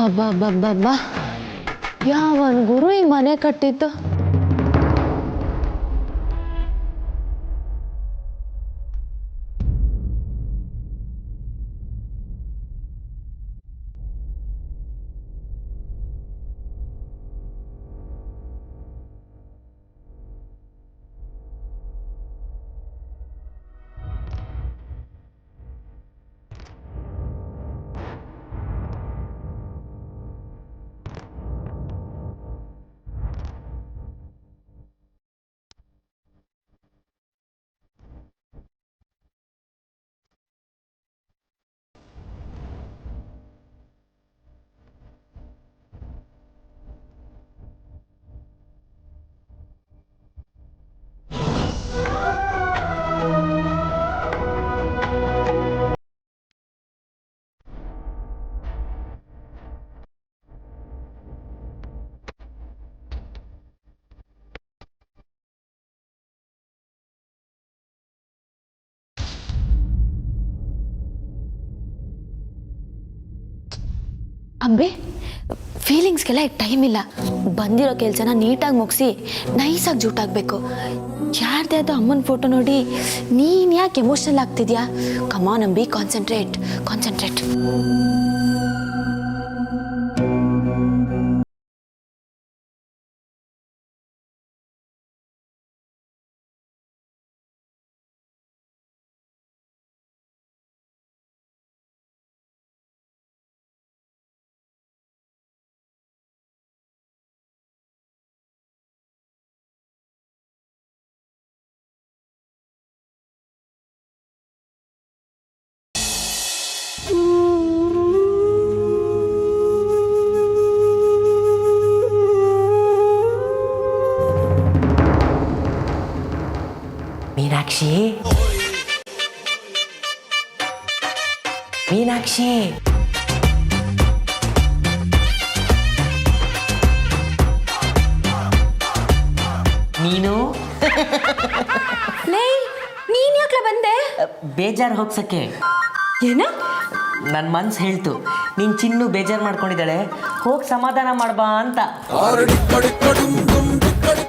ಅಬ್ಬಬ್ಬಬ್ಬಬ್ಬ ಯಾವನ್ ಗುರು ಈ ಮನೆ ಕಟ್ಟಿತ್ತು. ಅಂಬೆ, ಫೀಲಿಂಗ್ಸ್ಗೆಲ್ಲ ಈಗ ಟೈಮ್ ಇಲ್ಲ. ಬಂದಿರೋ ಕೆಲಸನ ನೀಟಾಗಿ ಮುಗಿಸಿ ನೈಸಾಗಿ ಜೂಟಾಗಬೇಕು. ಯಾರ್ದೇ ಅದು ಅಮ್ಮನ ಫೋಟೋ ನೋಡಿ ನೀನು ಯಾಕೆ ಎಮೋಷನಲ್ ಆಗ್ತಿದ್ಯಾ? ಕಮಾನ್ ಅಂಬಿ, ಕಾನ್ಸಂಟ್ರೇಟ್. ಮೀನಾಕ್ಷಿ, ಮೀನಾಕ್ಷಿ, ನೀನು ನೀನ್ ಯಾಕ್ಲ ಬಂದೆ? ಬೇಜಾರು ಹೋಗ್ಸಕ್ಕೆ. ಏನ? ನನ್ನ ಮನ್ಸು ಹೇಳ್ತು, ನೀನ್ ಚಿನ್ನು ಬೇಜಾರು ಮಾಡ್ಕೊಂಡಿದ್ದಾಳೆ, ಹೋಗಿ ಸಮಾಧಾನ ಮಾಡ್ಬಾ ಅಂತ.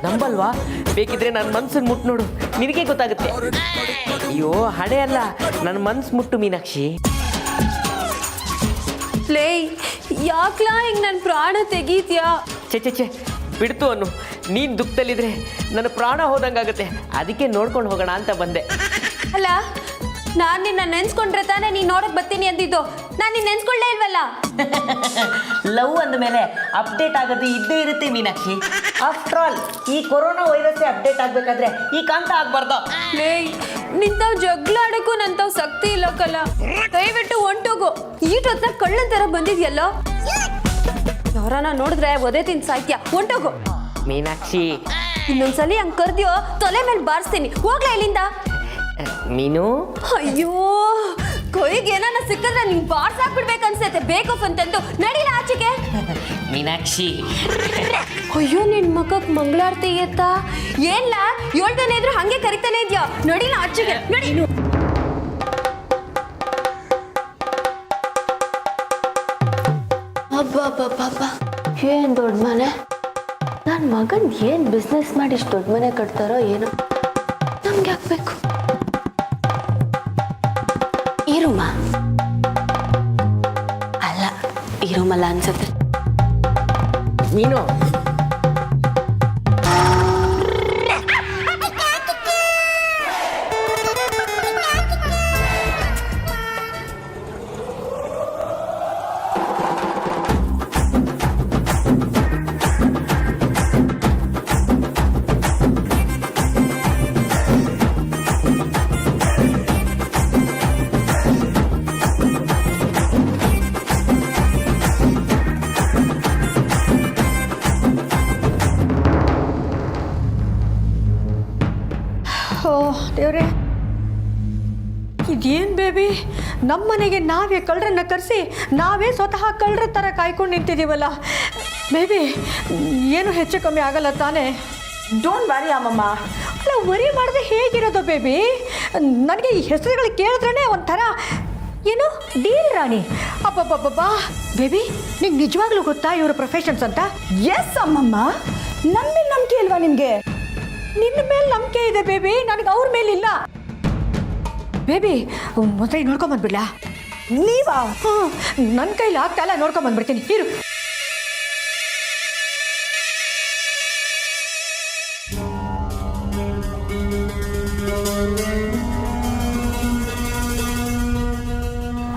ನಂಬಲ್ವಾ? ಬೇಕಿದ್ರೆ ನನ್ನ ಮನ್ಸನ್ನು ಮುಟ್ಟು ನೋಡು, ನಿನಗೆ ಗೊತ್ತಾಗುತ್ತೆ. ಅಯ್ಯೋ ಹಡೆ ಅಲ್ಲ, ನನ್ನ ಮನ್ಸು ಮುಟ್ಟು ಮೀನಾಕ್ಷಿ. ಲೇ, ಯಾಕ್ಲಾ ಹಿಂಗ್ ನನ್ನ ಪ್ರಾಣ ತೆಗೀತ್ಯಾ? ಚೆ ಬಿಡ್ತು ಅನ್ನು. ನೀನು ದುಃಖದಲ್ಲಿದ್ರೆ ನನ್ನ ಪ್ರಾಣ ಹೋದಂಗಾಗುತ್ತೆ, ಅದಕ್ಕೆ ನೋಡ್ಕೊಂಡು ಹೋಗೋಣ ಅಂತ ಬಂದೆ. ಅಲ್ಲ, ನಾನು ನಿನ್ನ ನೆನ್ಸ್ಕೊಂಡ್ರೆ ತಾನೇ ನೀನು ನೋಡಕ್ ಬರ್ತೀನಿ ಅಂದಿದ್ದು. ನಾನು ನಿನ್ನ ನೆನ್ಸ್ಕೊಳ್ಳೇ ಇಲ್ವಲ್ಲ. ಲವ್ ಅಂದ ಮೇಲೆ ಅಪ್ಡೇಟ್ ಆಗೋದು ಇದ್ದೇ ಇರುತ್ತೆ ಮೀನಾಕ್ಷಿ. ಆಫ್ಟರ್ ಆಲ್ ಈ ಕೊರೋನಾ ವೈರಸ್ ಅಪ್ಡೇಟ್ ಆಗ್ಬೇಕಾದ್ರೆ ಈ ಕಾಂತ ಆಗ್ಬಾರ್ದು. ಲೇ, ನಿಂತಾವ್ ಜಗಳ ಆಡಕ್ಕೂ ನಂತಾವ್ ಶಕ್ತಿ ಇಲ್ಲ ಕಲ. ದಯವಿಟ್ಟು ಹೊಂಟೋಗು. ಈಟೊತ್ತ ಕಳ್ಳನ ತರ ಬಂದಿದ್ಯಲ್ಲೋ. ಯಾರನ್ನ ನೋಡಿದ್ರೆ ಒದೆ ತಿಂದು ಸಾಯ್ತ್ಯಾ. ಹೊಂಟೋಗು ಮೀನಾಕ್ಷಿ. ಇನ್ನೊಂದ್ಸಲಿ ಹಂಗ್ ಕರ್ದ್ಯೋ ತೊಲೆ ಮೇಲೆ ಬಾರಿಸ್ತೀನಿ. ಹೋಗ್ಲಾ ಇಲ್ಲಿಂದ. ಮೀನು, ಅಯ್ಯೋ, ಕೊಯ್ಗೆ ಏನಾನ ಸಿಕ್ಕಿದ್ರೆ ನಿಂಗೆ ಬಾರ್ಸಾಕ್ಬಿಡ್ಬೇಕು ಅನ್ಸತ್ತೆ. ಬೇಕಫ್ ಅಂತಂದು ನಡಿಲ ಆಚೆಗೆ. ಮೀನಾಕ್ಷಿ. ಅಯ್ಯೋ, ನಿನ್ ಮಕ್ಕಕ್ ಮಂಗಳಾರತಿ ಎತ್ತಾ ಏನ್ಲ? ಹೇಳ್ತಾನೆ ಇದ್ರು ಹಂಗೆ ಕರಿತಾನೆ ಇದ್ಯಾ. ನಡಿಲ ಆಚೆಗೆ, ನಡಿ. ಅಬ್ಬಬ್ಬಬ್ಬ, ಏನ್ ದೊಡ್ಡ ಮನೆ. ನನ್ನ ಮಗನ್ ಏನ್ ಬಿಸ್ನೆಸ್ ಮಾಡಿ ಇಷ್ಟು ದೊಡ್ಡ ಮನೆ ಕಟ್ತಾರೋ ಏನೋ. ನಮ್ಗೆ ಹಾಕ್ಬೇಕು. ಈ ರೂಮ ಅಲ್ಲ, ಈ ರೂಮಲ್ಲ ಅನ್ಸುತ್ತೆ. ಮೀನು, ದೇವ್ರೆ, ಇದೇನು ಬೇಬಿ, ನಮ್ಮ ಮನೆಗೆ ನಾವೇ ಕಳ್ಳರನ್ನ ಕರೆಸಿ ನಾವೇ ಸ್ವತಃ ಕಳ್ಳರ ಥರ ಕಾಯ್ಕೊಂಡು ನಿಂತಿದ್ದೀವಲ್ಲ. ಬೇಬಿ, ಏನು ಹೆಚ್ಚು ಕಮ್ಮಿ ಆಗಲ್ಲ ತಾನೇ? ಡೋಂಟ್ ವರಿ ಅಮ್ಮಮ್ಮ. ಅಲ್ಲ, ವರಿ ಮಾಡಿದ್ರೆ ಹೇಗಿರೋದು ಬೇಬಿ? ನನಗೆ ಈ ಹೆಸರುಗಳು ಕೇಳಿದ್ರೇ ಒಂಥರ ಏನು ಡೀಲ್ ರಾಣಿ? ಅಬ್ಬಬ್ಬಬ್ಬಾ ಬೇಬಿ, ನಿಂಗೆ ನಿಜವಾಗ್ಲೂ ಗೊತ್ತಾ ಇವ್ರ ಪ್ರೊಫೆಷನ್ಸ್ ಅಂತ? ಎಸ್ ಅಮ್ಮಮ್ಮ, ನನ್ನ ಮೇಲೆ ನಂಬಿಕೆ ಇಲ್ವಾ ನಿಮಗೆ? ನಿನ್ನ ಮೇಲೆ ನಂಬಿಕೆ ಇದೆ ಬೇಬಿ, ನನಗೆ ಅವ್ರ ಮೇಲಿಲ್ಲ. ಬೇಬಿ ಮೊದಲೇ ನೋಡ್ಕೊಂಬಂದ್ಬಿಡ್ಲಾ? ನೀವಾ? ನನ್ನ ಕೈಲಿ ಆಗ್ತಾ ಇಲ್ಲ, ನೋಡ್ಕೊಂಬಂದ್ಬಿಡ್ತೀನಿ ಇರು.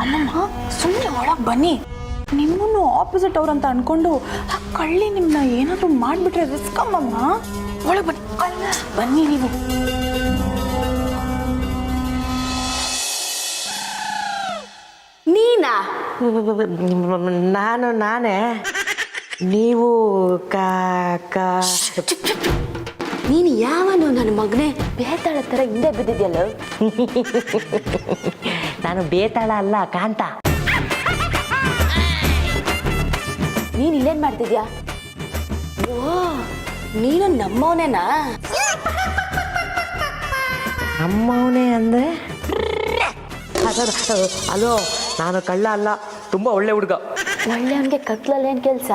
ಅಮ್ಮಮ್ಮ ಸುಮ್ಮನೆ ಒಳಗೆ ಬನ್ನಿ. ನಿಮ್ಮನ್ನು ಆಪೋಸಿಟ್ ಅವ್ರಂತ ಅನ್ಕೊಂಡು ಆ ಕಳ್ಳಿ ನಿಮ್ಮನ್ನ ಏನಾದರೂ ಮಾಡಿಬಿಟ್ರೆ ರಿಸ್ಕ್ ಅಮ್ಮಮ್ಮ. ಒಳಗೆ ಬನ್ನಿ, ಬನ್ನಿ ನೀವು. ನೀನಾ? ನಾನೇ. ನೀವು ನೀನು ಯಾವನು ನನ್ನ ಮಗನೇ? ಬೇತಾಳ ಥರ ಹಿಂದೆ ಬಿದ್ದಿದ್ಯಲ್ಲ. ನಾನು ಬೇತಾಳ ಅಲ್ಲ, ಕಾಂತ. ನೀನು ಇಲ್ಲೇನು ಮಾಡ್ತಿದ್ಯಾ? ಓ, ನೀನು ನಮ್ಮವನೇನಾ? ನಮ್ಮವನೇ ಅಂದರೆ? ಅಲೋ, ನಾನು ಕಳ್ಳ ಅಲ್ಲ, ತುಂಬ ಒಳ್ಳೆ ಹುಡುಗ. ಒಳ್ಳೆಯವನಿಗೆ ಕತ್ಲಲ್ಲಿ ಏನು ಕೆಲಸ?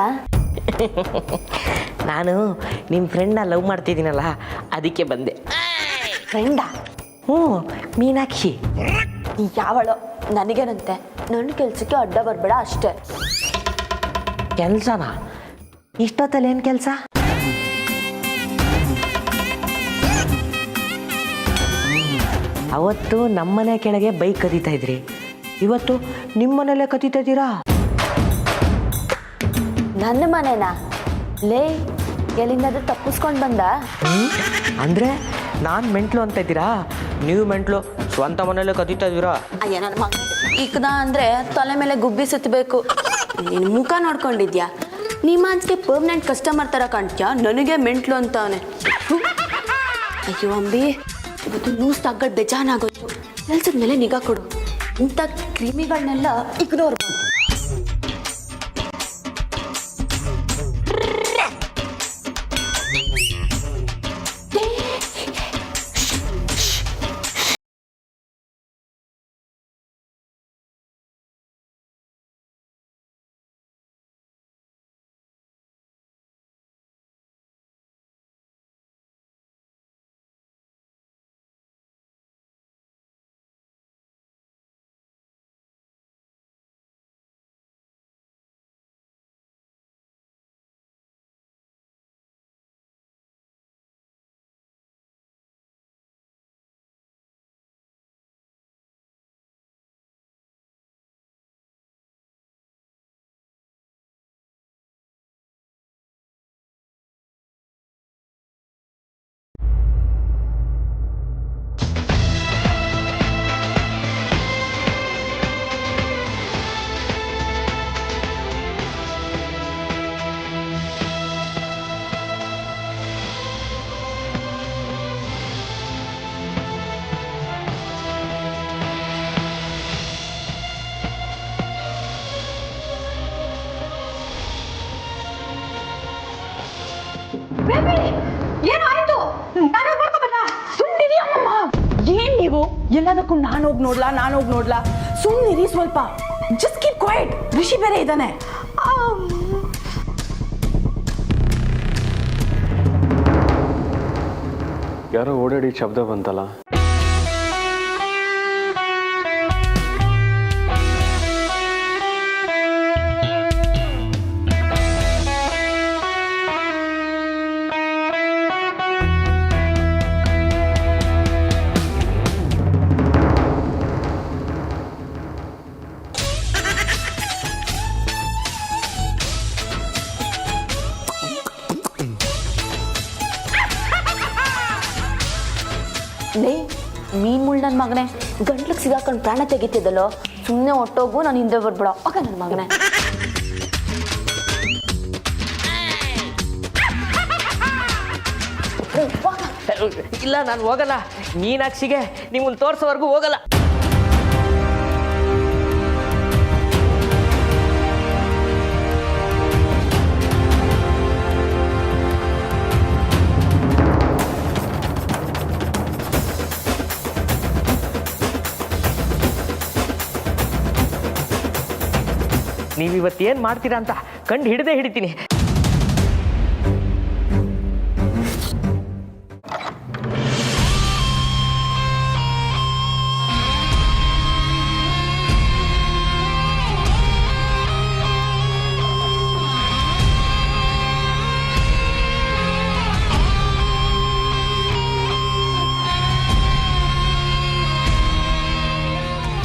ನಾನು ನಿಮ್ಮ ಫ್ರೆಂಡ್ನ ಲವ್ ಮಾಡ್ತಿದ್ದೀನಲ್ಲ, ಅದಕ್ಕೆ ಬಂದೆ. ಫ್ರೆಂಡಾ? ಹ್ಞೂ, ಮೀನಾಕ್ಷಿ. ಯಾವಳೋ? ನನಗೇನಂತೆ, ನನ್ನ ಕೆಲಸಕ್ಕೆ ಅಡ್ಡ ಬರಬೇಡ ಅಷ್ಟೇ. ಕೆಲಸನಾ? ಇಷ್ಟೊತ್ತಲ್ಲಿ ಏನು ಕೆಲಸ? ಅವತ್ತು ನಮ್ಮನೆ ಕೆಳಗೆ ಬೈಕ್ ಕದೀತಾ ಇದ್ರಿ, ಇವತ್ತು ನಿಮ್ಮನೇಲೆ ಕದೀತಾ ಇದ್ದೀರಾ? ನನ್ನ ಮನೆನಾ? ಲೇ, ಎಲ್ಲಿಂದಾದ್ರೂ ತಪ್ಪಿಸ್ಕೊಂಡು ಬಂದ? ಅಂದರೆ ನಾನು ಮೆಂಟ್ಲು ಅಂತ ಇದ್ದೀರಾ? ನೀವು ಮೆಂಟ್ಲು ಸ್ವಂತ ಮನೇಲೆ ಕದೀತಾ ಇದ್ದೀರಾ? ಅಯ್ಯ ನನ್ನ ಮಗ ಇಕ್ದ ಅಂದರೆ ತಲೆ ಮೇಲೆ ಗುಬ್ಬಿ ಸುತ್ತಬೇಕು. ನಿನ್ನ ಮುಖ ನೋಡ್ಕೊಂಡಿದ್ಯಾ? ನಿಮ್ಮ ಅನ್ಸ್ಗೆ ಪರ್ಮನೆಂಟ್ ಕಸ್ಟಮರ್ ಥರ ಕಾಣ್ತೀಯಾ? ನನಗೆ ಮೆಂಟ್ಲು ಅಂತ ಅವನೇ. ಅಯ್ಯೋ ಅಂಬಿ, ಇವತ್ತು ನ್ಯೂಸ್ ತಗ್ಗಟ್ಟು ಬೇಜಾನಾಗೋಯ್ತು. ಕೆಲ್ಸದ ಮೇಲೆ ನಿಗಾ ಕೊಡು. ಇಂಥ ಕ್ರಿಮಿಗಳನ್ನೆಲ್ಲ ಇಗ್ನೋರ್ ಮಾಡು. ಏನು ಆಯ್ತು? ಸುಮ್ಮನಿರಿ ಅಮ್ಮಮ್ಮ. ಏನ್ ನೀವು ಎಲ್ಲದಕ್ಕೂ ನಾನೋಗಿ ನೋಡ್ಲಾ? ಸುಮ್ಮನಿರಿ ಸ್ವಲ್ಪ. Just keep quiet. ಋಷಿ ಬೇರೆ ಇದ್ದಾನೆ. ಯಾರೋ ಓಡಾಡಿ ಶಬ್ದ ಬಂತಲ್ಲ. ಲೇ, ಮೀನ್ ಮುಳ್ ನನ್ನ ಮಗನೇ, ಗಂಟ್ಲಿಗೆ ಸಿಗಾಕೊಂಡು ಪ್ರಾಣ ತೆಗಿತಿದ್ದಲ್ಲೋ. ಸುಮ್ಮನೆ ಹೊಟ್ಟೋಗು, ನಾನು ಹಿಂದೆ ಬರ್ಬೇಡ. ಆಗ ನನ್ನ ಮಗನೇ. ಇಲ್ಲ, ನಾನು ಹೋಗಲ್ಲ. ಮೀನಾಕ್ಷಿಗೆ ನಿಮ್ಮನ್ನು ತೋರಿಸೋವರೆಗೂ ಹೋಗಲ್ಲ. ನೀವು ಇವತ್ತೇನು ಮಾಡ್ತೀರಾ ಅಂತ ಕಂಡು ಹಿಡಿತೀನಿ.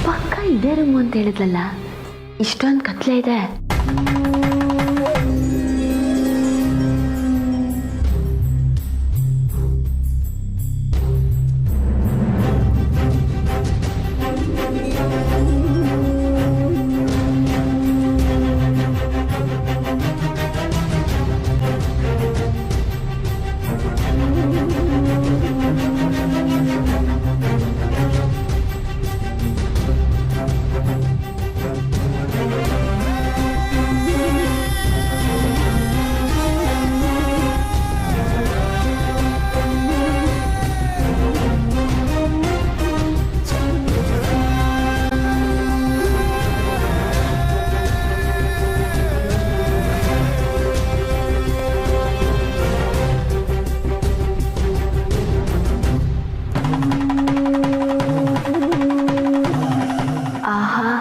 ಪಕ್ಕ ಇದೇ ರೂಮು ಅಂತ ಹೇಳಿದ್ಲಲ್ಲ, ಇಷ್ಟೊಂದು ಕತ್ಲೆ ಇದೆ. ಆಹಾ,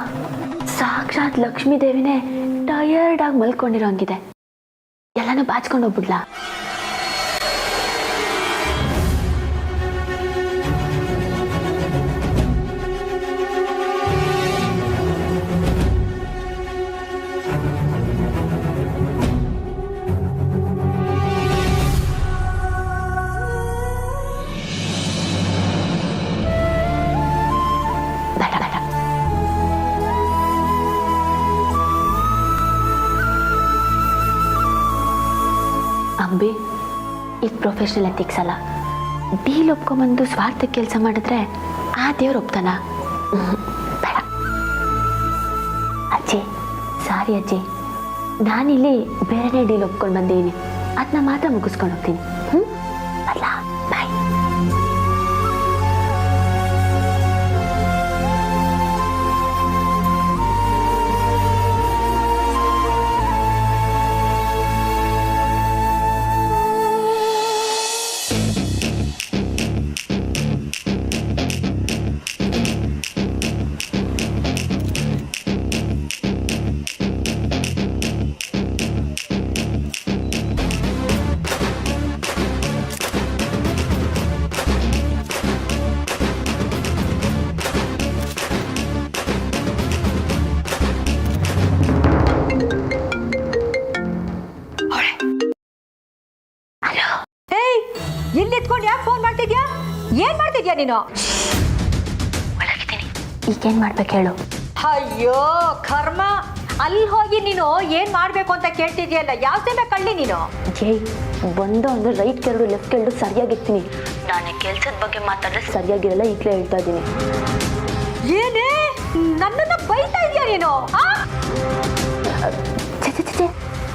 ಸಾಕ್ಷಾತ್ ಲಕ್ಷ್ಮೀ ದೇವಿನೇ ಟಯರ್ಡ್ ಆಗಿ ಮಲ್ಕೊಂಡಿರೋ ಹಂಗಿದೆ. ಎಲ್ಲಾನು ಬಾಚ್ಕೊಂಡು ಹೋಗ್ಬಿಡ್ಲಾ? ಬೇಡ ಬೇಡ. ಅಂಬಿ, ಇದು ಪ್ರೊಫೆಷನಲ್ ಎಥಿಕ್ಸ್ ಅಲ್ಲ. ಡೀಲ್ ಒಪ್ಕೊಂಬಂದು ಸ್ವಾರ್ಥ ಕೆಲಸ ಮಾಡಿದ್ರೆ ಆ ದೇವ್ರು ಒಪ್ತಾನ? ಬೇಡ. ಅಜ್ಜಿ, ಸಾರಿ ಅಜ್ಜಿ, ನಾನಿಲ್ಲಿ ಬೇರೆನೇ ಡೀಲ್ ಒಪ್ಕೊಂಡು ಬಂದೀನಿ. ಅದನ್ನ ಮಾತ್ರ ಮುಗಿಸ್ಕೊಂಡು ಹೋಗ್ತೀನಿ. ಅಲ್ಲ, ಬಾಯ್. ಏಯ್, ಇಲ್ಲಿ ನಿಂತ್ಕೊಂಡು ಯಾಕೆ ಫೋನ್ ಮಾಡ್ತಿದ್ಯಾ? ಏನ್ ಮಾಡ್ತಿದ್ಯಾ ನೀನು? ಒಳಗಿದ್ದೀನಿ. ಈಗೇನು ಮಾಡ್ಬೇಕು ಹೇಳು? ಅಯ್ಯೋ ಕರ್ಮ, ಅಲ್ಲಿ ಹೋಗಿ ನೀನು ಏನ್ ಮಾಡ್ಬೇಕು ಅಂತ ಕೇಳ್ತಿದ್ಯಲ್ಲ, ಯಾವ ಸೀಮೆ ಕಳ್ಳಿ ನೀನು? ಜೈ, ಒಂದು ರೈಟ್ ಕೆರಡು ಲೆಫ್ಟ್ ಕೆರಡು ಸರಿಯಾಗಿರ್ತೀನಿ. ನಾನು ಕೆಲಸದ ಬಗ್ಗೆ ಮಾತಾಡಿದ್ರೆ ಸರಿಯಾಗಿರಲ್ಲ, ಈಗಲೇ ಹೇಳ್ತಾ ಇದ್ದೀನಿ. ಏನೇ ನನ್ನನ್ನ ಬೈತಾ ಇದೀಯ ನೀನು? ಚೆ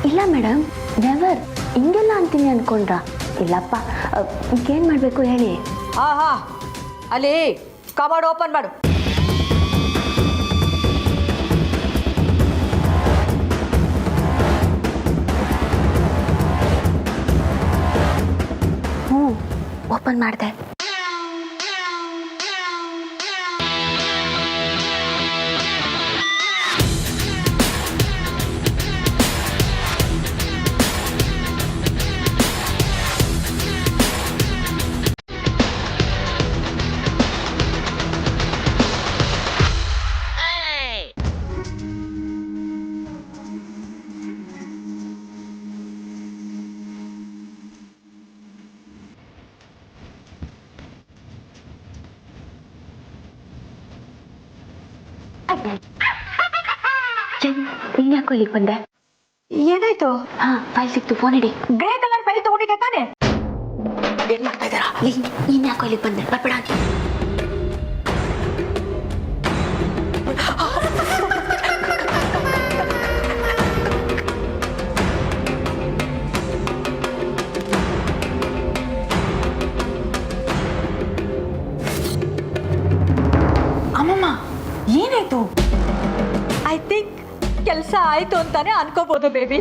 ಇಲ್ಲ ಮೇಡಮ್, ನೆವರ್. ಹಿಂಗೆಲ್ಲ ಅಂತೀನಿ ಅನ್ಕೊಂಡ್ರ? ಇಲ್ಲಪ್ಪ. ಈಗೇನು ಮಾಡಬೇಕು ಹೇಳಿ? ಹಾ, ಅಲ್ಲಿ ಕಮಾಡ್ ಓಪನ್ ಮಾಡು. ಓಪನ್ ಮಾಡಿದೆ. ಇನ್ಯಾಕೋ ಇಲ್ಲಿಗೆ ಬಂದೆ? ಏನಾಯ್ತು? ಹಾ, ಫೈಲ್ ಸಿಕ್ತು, ಫೋನ್ ಇಡಿ. ಗ್ರೇ ಕಲರ್ ಫೈಲ್ ತಗೊಂಡಿದ್ದೆ ತಾನೆ? ಏನ್ ಮಾಡ್ತಾ ಇದ್ದಾರಾ? ಇನ್ಯಾಕೋ ಇಲ್ಲಿಗೆ ಬಂದೆ? ಬರ್ಬೇಡ. ಅಮ್ಮಮ್ಮ, ಏನಾಯ್ತು? ಐ ಥಿಂಕ್ ಕೆಲಸ ಆಯ್ತು ಅಂತಾನೆ ಅನ್ಕೋಬಹುದು ಬೇಬಿ.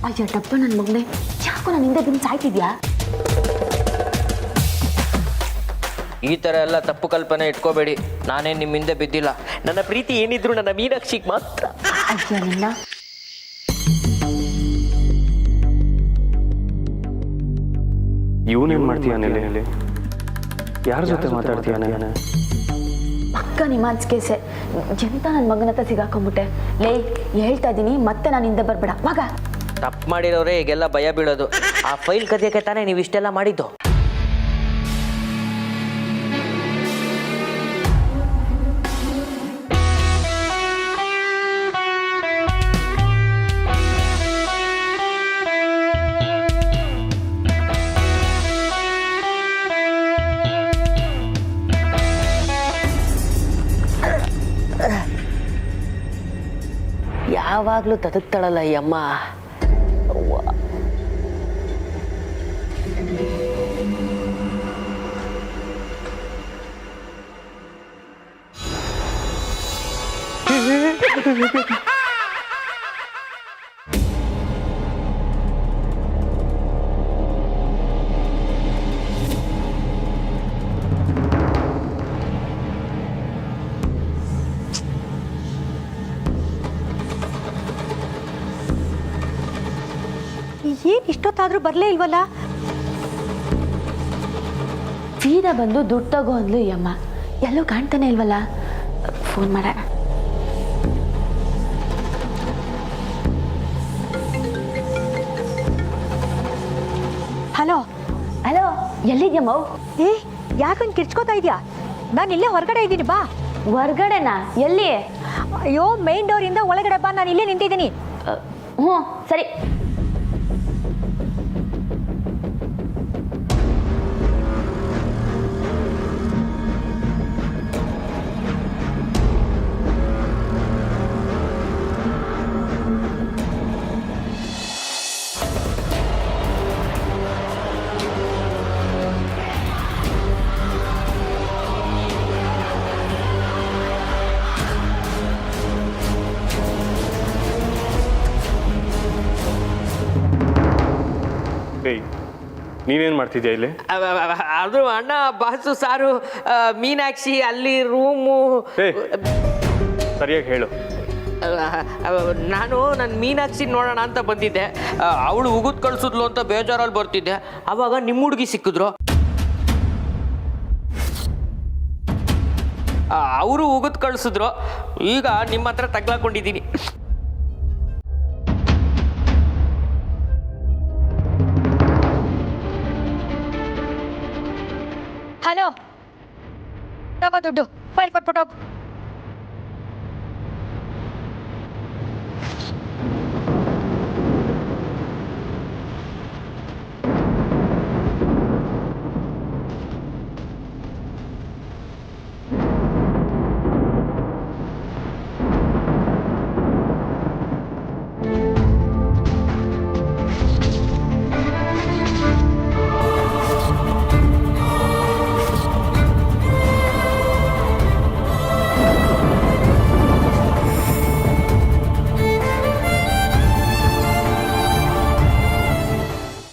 ಅಯ್ಯ ಡಬ್ಬ ನನ್ನ ಮಗನೇ, ಯಾಕೋ ನಾನು ಹಿಂದೆ ಬಿದ್ದು ಸಾಯ್ತಿದ್ಯಾ? ಈ ಥರ ಎಲ್ಲ ತಪ್ಪು ಕಲ್ಪನೆ ಇಟ್ಕೋಬೇಡಿ. ನಾನೇನು ನಿಮ್ಮ ಹಿಂದೆ ಬಿದ್ದಿಲ್ಲ. ನನ್ನ ಪ್ರೀತಿ ಏನಿದ್ರು ನನ್ನ ಮೀನಾಕ್ಷಿಗೆ ಮಾತ್ರ. ಅಯ್ಯ ನಿನ್ನ ಇವನೇನು ಮಾಡ್ತೀಯ ನೆಲೆ? ಯಾರ ಜೊತೆ ಮಾತಾಡ್ತೀಯ ನಾನು? ಪಕ್ಕ ನಿಮಾನ್ಸ್ ಕೇಸೆ. ಎಂತ ನನ್ನ ಮಗನ ಹತ್ರ ಸಿಗಾಕೊಂಬಿಟ್ಟೆ. ಲೇ ಹೇಳ್ತಾ ಇದ್ದೀನಿ, ಮತ್ತೆ ನಾನು ಹಿಂದೆ ಬರ್ಬೇಡ ಮಗ. ತಪ್ಪು ಮಾಡಿರೋರೇ ಈಗೆಲ್ಲ ಭಯ ಬೀಳೋದು. ಆ ಫೈಲ್ ಕದಿಯಕ್ಕೆ ತಾನೇ ನೀವು ಇಷ್ಟೆಲ್ಲ ಮಾಡಿದ್ದು. ಯಾವಾಗಲೂ ತದಕ್ತಾಳಲ್ಲ ಈ ಅಮ್ಮ. ಏನ್ ಇಷ್ಟೊತ್ತಾದ್ರೂ ಬರ್ಲೇ ಇಲ್ವಲ್ಲ? ಸೀದಾ ಬಂದು ದುಡ್ಡು ತಗೋ ಅಂದ್ಲು ಈ ಅಮ್ಮ. ಎಲ್ಲೂ ಕಾಣ್ತಾನೆ ಇಲ್ವಲ್ಲ? ಫೋನ್ ಮಾಡೋಣ. ಹಲೋ ಹಲೋ, ಎಲ್ಲಿದ್ಯಮ್ಮ? ಏ ಯಾಕಂದ್ ಕಿರ್ಚ್ಕೋತಾ ಇದೀಯಾ? ನಾನು ಇಲ್ಲೇ ಹೊರಗಡೆ ಇದ್ದೀನಿ, ಬಾ. ಹೊರ್ಗಡೆನಾ? ಎಲ್ಲಿ? ಅಯ್ಯೋ ಮೈನ್ ಡೋರ್ ಇಂದ ಒಳಗಡೆ ಬಾ, ನಾನು ಇಲ್ಲೇ ನಿಂತಿದ್ದೀನಿ. ಹ್ಞೂ ಸರಿ. ಏಯ್, ನೀನೇನು ಮಾಡ್ತಿದ್ಯಾ ಇಲ್ಲಿ? ಅದು ಅಣ್ಣ, ಬಾಸು ಸಾರು, ಮೀನಾಕ್ಷಿ ಅಲ್ಲಿ ರೂಮು. ಏಯ್, ಸರಿಯಾಗಿ ಹೇಳು. ನಾನು ನನ್ನ ಮೀನಾಕ್ಷಿ ನೋಡೋಣ ಅಂತ ಬಂದಿದ್ದೆ. ಅವಳು ಉಗಿದ್ ಕಳ್ಸಿದ್ಲು ಅಂತ ಬೇಜಾರಲ್ಲಿ ಬರ್ತಿದ್ದೆ. ಅವಾಗ ನಿಮ್ಮ ಹುಡುಗಿ ಸಿಕ್ಕಿದ್ರು. ಅವರು ಉಗಿದ್ ಕಳ್ಸಿದ್ರು. ಈಗ ನಿಮ್ಮ ಹತ್ರ ತಗ್ಲಾಕೊಂಡಿದ್ದೀನಿ. ಹಲೋ, ದುಡ್ಡು ಫೈಲ್ ಕೊಟ್ಬಿಟ್ಟು